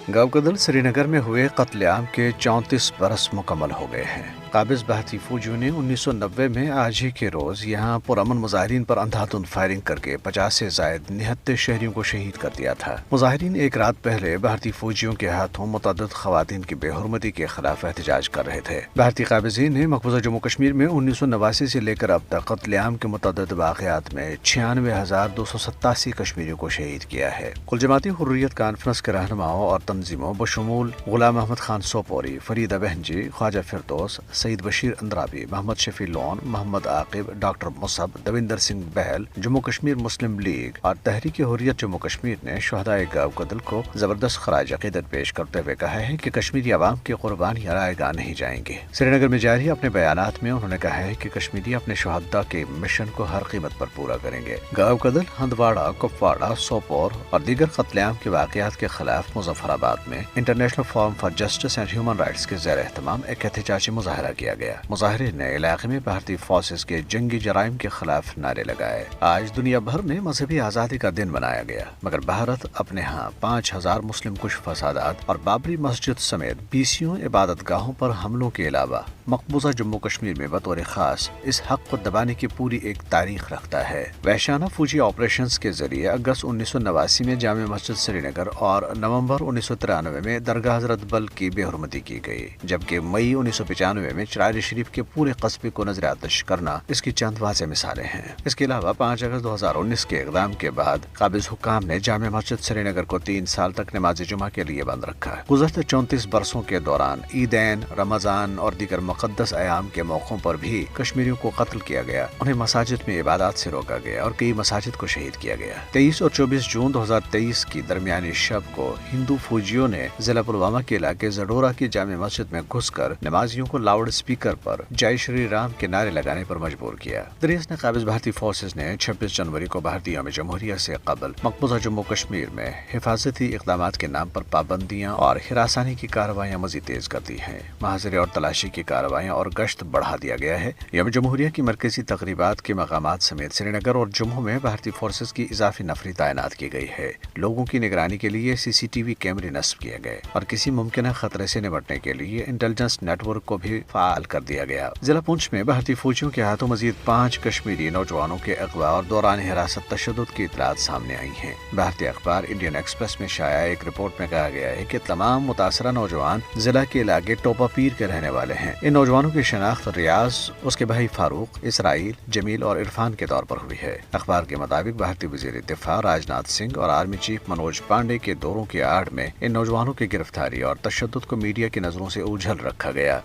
गावकदल श्रीनगर में हुए कत्लेआम के 34 बरस मुकम्मल हो गए हैं। काबिज भारतीय फौजियों ने 1990 में आज ही के रोज यहां पुरअमन मुजाहिरीन पर अंधाधुंध फायरिंग करके 50 से ज्यादा निहत्ते शहरियों को शहीद कर दिया था। मुजाहिरीन एक रात पहले भारतीय फौजियों के हाथों मुतअद्दिद खवातीन की बेहुरमती के खिलाफ एहतजाज कर रहे थे। भारतीय काबिजीन ने मकबूजा जम्मू कश्मीर में 1989 से लेकर अब तक कत्लेआम के मुतअद्दिद वाक़यात में 96,287 कश्मीरियों को शहीद किया है। कुल जमाती हुर्रियत कॉन्फ्रेंस के रहनुमाओं और तंजीमों बशमूल Ghulam Ahmad Khan Sopori, Farida Behenji, Khwaja Firdous, Syed Bashir Andrabi, Mohammad Shafi Lone, Mohammad Aqib, doctor Musab, Davinder Singh Bahl, Jammu Kashmir Muslim League और तहरीक हुर्रियत जम्मू कश्मीर ने शहदाए गावकदल को जबरदस्त खराज अकीदत पेश करते हुए कहा है कि कश्मीरी अवाम की कुर्बानियां रायगा नहीं जाएंगी। श्रीनगर में जारी अपने बयानात में उन्होंने कहा है कि कश्मीरी अपने शहदा के मिशन को हर कीमत पर पूरा करेंगे। गावकदल, हंदवाड़ा, कुपवाड़ा, सोपोर और दीगर कत्लेआम के वाकयात के खिलाफ मुजफ्फराबाद में international forum for justice and human rights के ज़ेर एहतमाम एक एहतजाजी मुजाहरा किया गया। मुजाहिरीन ने इलाके में भारतीय फोर्सेस के जंगी जराइम के खिलाफ नारे लगाए। आज दुनिया भर में मजहबी आज़ादी का दिन मनाया गया, मगर भारत अपने यहाँ 5,000 मुस्लिम कुश फसादात और बाबरी मस्जिद समेत 20 इबादत गाहों पर हमलों के अलावा मकबूजा जम्मू कश्मीर में बतौर खास इस हक को दबाने की पूरी एक तारीख रखता है। वहशाना फौजी ऑपरेशंस के जरिए अगस्त 1989 में जामे मस्जिद श्रीनगर और नवंबर 1993 में दरगाह हजरत बल की बेहुरमती की गई, जबकि मई 1995 में चरार शरीफ के पूरे कस्बे को नजर आतिश करना इसकी चंद वाज़ेह मिसालें हैं। इसके अलावा 5 अगस्त 2019 के इक़दाम के बाद काबिज हुक्काम ने जामे मस्जिद श्रीनगर को 3 साल तक नमाज जुमा के लिए बंद रखा। गुज़श्ता 34 बरसों के दौरान ईदैन, रमजान और दीगर मुक़द्दस अयाम के मौक़ों पर भी कश्मीरियों को कत्ल किया गया, उन्हें मसाजिद में इबादत से रोका गया और कई मसाजिद को शहीद किया गया। 23 और 24 जून 2023 की दरमियानी शब को हिंदू फौजियों ने जिला पुलवामा के इलाके जडोरा की जामे मस्जिद में घुसकर नमाजियों को लाउड स्पीकर पर जय श्री राम के नारे लगाने पर मजबूर किया। दरियास ने काबिज भारतीय फोर्सेस ने 26 जनवरी को भारतीय यौम जमहूरिया से कबल मकबूजा जम्मू कश्मीर में हिफाजती इक़दामात के नाम पर पाबंदियां और हिरासानी की कार्रवाइयां मजीद तेज कर दी हैं। महाजरे और तलाशी की कार्रवाइयां और गश्त बढ़ा दिया गया है। यौम जमहूरिया की मरकजी तकरीबात के मकामात समेत श्रीनगर और जम्मू में भारतीय फोर्सेस की इजाफी नफरी तैनात की गई है। लोगों की निगरानी के लिए CCTV कैमरे नस्ब किए गए और किसी मुमकिन खतरे से निपटने के लिए इंटेलिजेंस नेटवर्क को भी फाल कर दिया गया। जिला पुंछ में भारतीय फौजियों के हाथों मजीद 5 कश्मीरी नौजवानों के अगवा और दौरान हिरासत तशद्दुद की इतलात सामने आई हैं। भारतीय अखबार इंडियन एक्सप्रेस में शाया एक रिपोर्ट में कहा गया है कि तमाम मुतासरा नौजवान जिला के इलाके टोपा पीर के रहने वाले हैं। इन नौजवानों की शनाख्त रियाज, उसके भाई फारूक, इसराइल, जमील और इरफान के तौर पर हुई है। अखबार के मुताबिक भारतीय वजीर दिफा राजनाथ सिंह और आर्मी चीफ मनोज पांडे के दौरों की आड़ में इन नौजवानों की गिरफ्तारी और तशद्दुद को मीडिया की नजरों से उझल रखा गया।